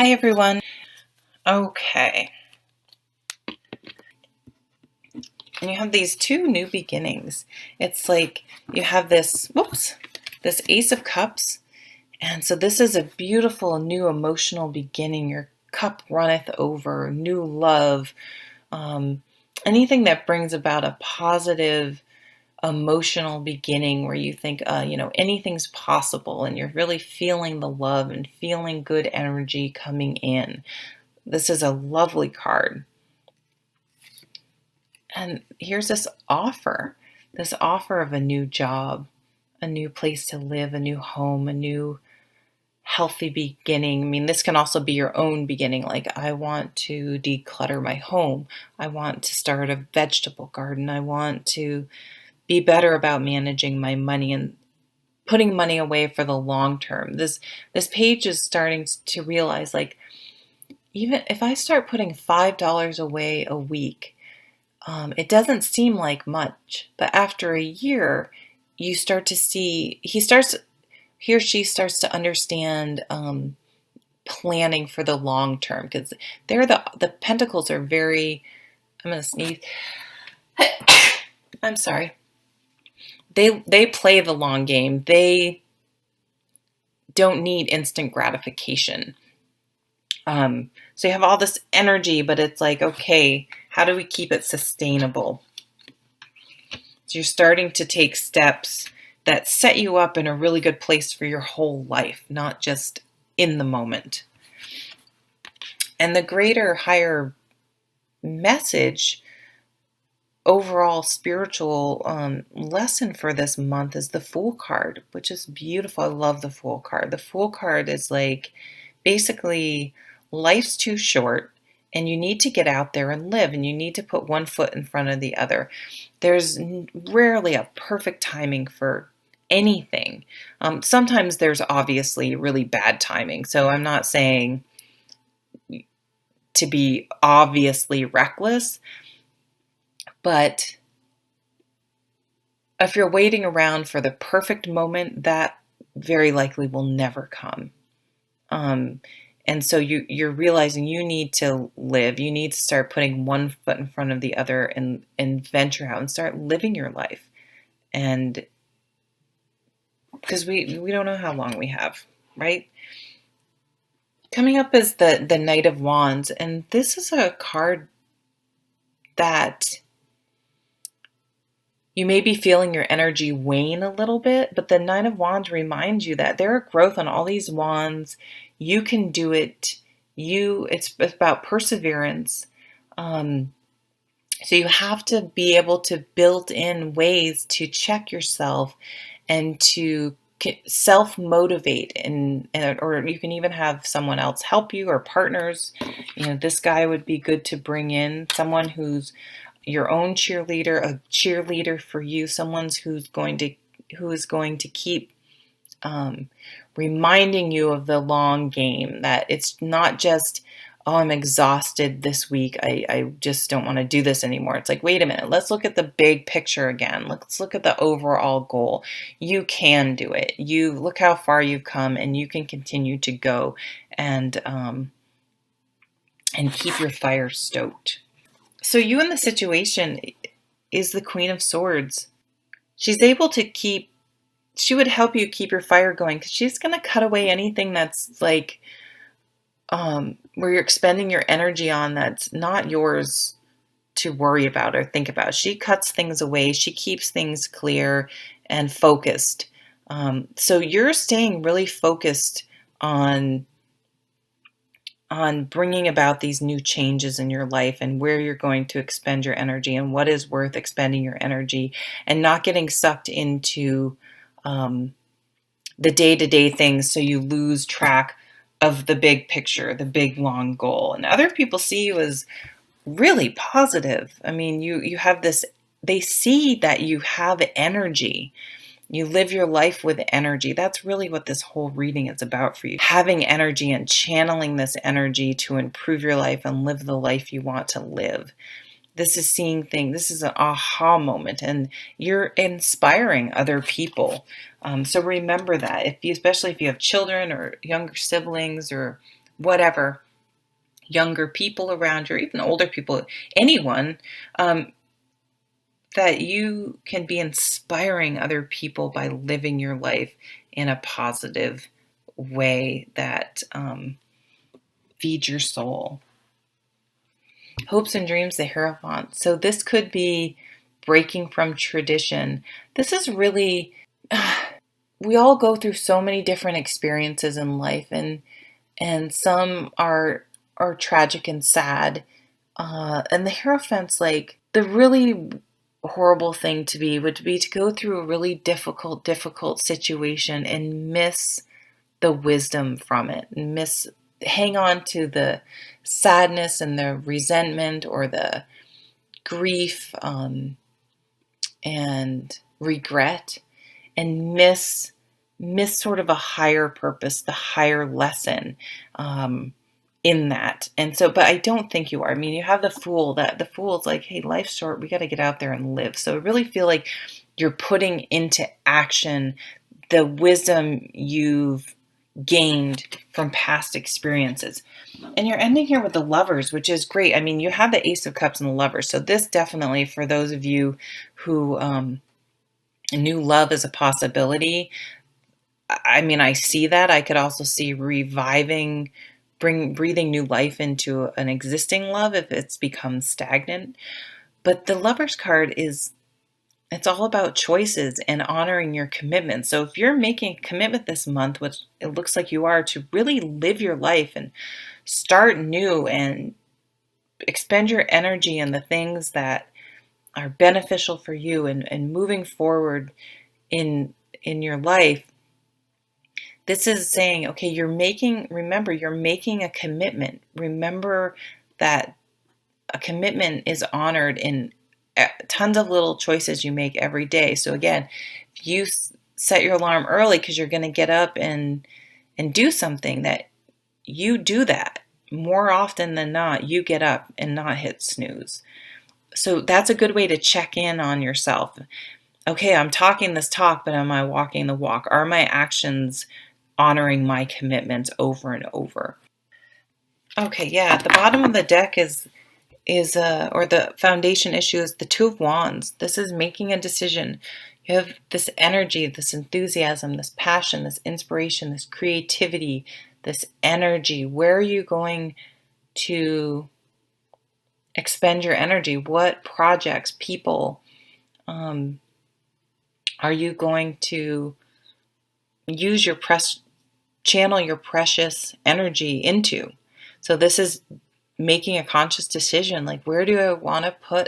Hi everyone. Okay. And you have these two new beginnings. It's like you have this Ace of Cups. And so this is a beautiful new emotional beginning. Your cup runneth over, new love, um, anything that brings about a positive emotional beginning where you think, anything's possible and you're really feeling the love and feeling good energy coming in. This is a lovely card. And here's this offer of a new job, a new place to live, a new home, a new healthy beginning. I mean, this can also be your own beginning. Like, I want to declutter my home. I want to start a vegetable garden. I want to be better about managing my money and putting money away for the long term. This page is starting to realize, like, even if I start putting $5 away a week, it doesn't seem like much, but after a year, you start to see he or she starts to understand planning for the long term, because the pentacles are very. I'm gonna sneeze. I'm sorry. They play the long game. They don't need instant gratification. So you have all this energy, but it's like, okay, how do we keep it sustainable? So you're starting to take steps that set you up in a really good place for your whole life, not just in the moment. And the greater, higher message, overall spiritual lesson for this month is the Fool card, which is beautiful. I love the Fool card. The Fool card is like, basically, life's too short and you need to get out there and live, and you need to put one foot in front of the other. There's rarely a perfect timing for anything. Sometimes there's obviously really bad timing. So I'm not saying to be obviously reckless, but if you're waiting around for the perfect moment, that very likely will never come. And so you're realizing you need to live. You need to start putting one foot in front of the other and venture out and start living your life. And because we don't know how long we have, right? Coming up is the Knight of Wands, and this is a card that you may be feeling your energy wane a little bit, but the Knight of Wands reminds you that there are growth on all these wands. You can do it. It's about perseverance. So you have to be able to build in ways to check yourself and to self-motivate, or you can even have someone else help you, or partners. This guy would be good to bring in, someone who's your own cheerleader, a cheerleader for you, someone who is going to keep reminding you of the long game, that it's not just, oh, I'm exhausted this week, I just don't want to do this anymore. It's like, wait a minute, let's look at the big picture again. Let's look at the overall goal. You can do it. You look how far you've come, and you can continue to go and keep your fire stoked. So you in the situation is the Queen of Swords. She would help you keep your fire going, because she's going to cut away anything that's like, where you're expending your energy on, that's not yours to worry about or think about. She cuts things away. She keeps things clear and focused. So you're staying really focused on bringing about these new changes in your life, and where you're going to expend your energy and what is worth expending your energy, and not getting sucked into the day-to-day things, so you lose track of the big picture, the big long goal. And other people see you as really positive. I mean, you have this, they see that you have energy. You live your life with energy. That's really what this whole reading is about for you. Having energy and channeling this energy to improve your life and live the life you want to live. This is seeing things. This is an aha moment, and you're inspiring other people. So remember that, especially if you have children or younger siblings or whatever, younger people around you, or even older people, anyone, that you can be inspiring other people by living your life in a positive way that feeds your soul. Hopes and dreams, the Hierophant. So this could be breaking from tradition. This is really, we all go through so many different experiences in life, and some are tragic and sad. And the Hierophant's like the really horrible thing to be would be to go through a really difficult situation and miss the wisdom from it, and hang on to the sadness and the resentment or the grief, and regret, and miss sort of a higher purpose, the higher lesson, in that. And so, but I don't think you are. I mean, you have the Fool, that the Fool's like, hey, life's short, we got to get out there and live. So I really feel like you're putting into action the wisdom you've gained from past experiences. And you're ending here with the Lovers, which is great. I mean, you have the Ace of Cups and the Lovers. So this definitely, for those of you who knew love as a possibility, I mean, I see that. I could also see reviving, breathing new life into an existing love if it's become stagnant. But the Lovers card it's all about choices and honoring your commitment. So if you're making a commitment this month, which it looks like you are, to really live your life and start new and expend your energy in the things that are beneficial for you, and moving forward in your life, this is saying, okay, remember, you're making a commitment. Remember that a commitment is honored in tons of little choices you make every day. So again, if you set your alarm early because you're going to get up and do something, that you do that more often than not, you get up and not hit snooze. So that's a good way to check in on yourself. Okay, I'm talking this talk, but am I walking the walk? Are my actions honoring my commitments over and over? Okay, yeah, at the bottom of the deck is or the foundation issue is the Two of Wands. This is making a decision. You have this energy, this enthusiasm, this passion, this inspiration, this creativity, this energy. Where are you going to expend your energy? What projects, people, are you going to channel your precious energy into? So this is making a conscious decision, like, where do I want to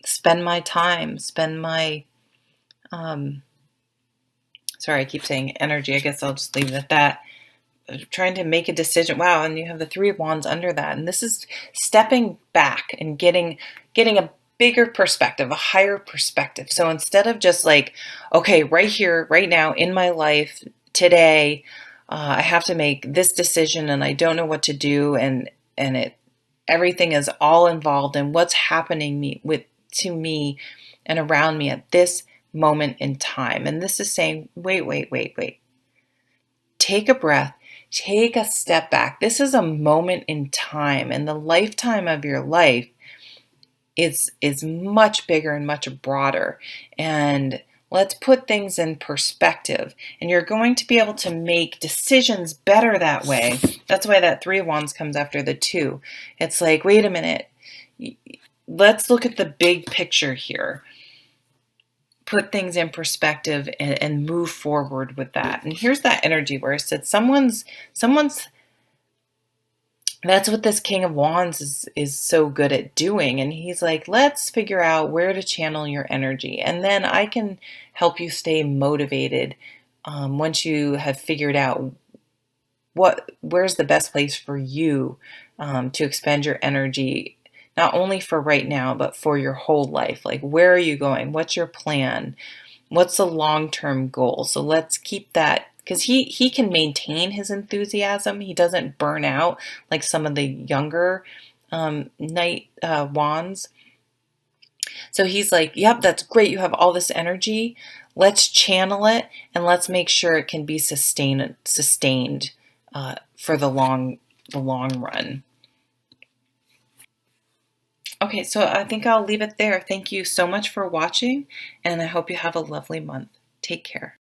spend my time, sorry, I keep saying energy. I guess I'll just leave it at that. Trying to make a decision. Wow, and you have the Three of Wands under that. And this is stepping back and getting a bigger perspective, a higher perspective. So instead of just like, okay, right here, right now in my life today, I have to make this decision and I don't know what to do, and everything is all involved in what's happening to me and around me at this moment in time. And this is saying, wait. Take a breath. Take a step back. This is a moment in time, and the lifetime of your life is much bigger and much broader. And let's put things in perspective. And you're going to be able to make decisions better that way. That's why that Three of Wands comes after the Two. It's like, wait a minute. Let's look at the big picture here. Put things in perspective and move forward with that. And here's that energy where it said someone's that's what this King of Wands is so good at doing. And he's like, let's figure out where to channel your energy. And then I can help you stay motivated once you have figured out where's the best place for you to expend your energy, not only for right now, but for your whole life. Like, where are you going? What's your plan? What's the long-term goal? So let's keep that, because he can maintain his enthusiasm. He doesn't burn out like some of the younger Knight Wands. So he's like, yep, that's great. You have all this energy. Let's channel it, and let's make sure it can be sustained for the long run. Okay, so I think I'll leave it there. Thank you so much for watching, and I hope you have a lovely month. Take care.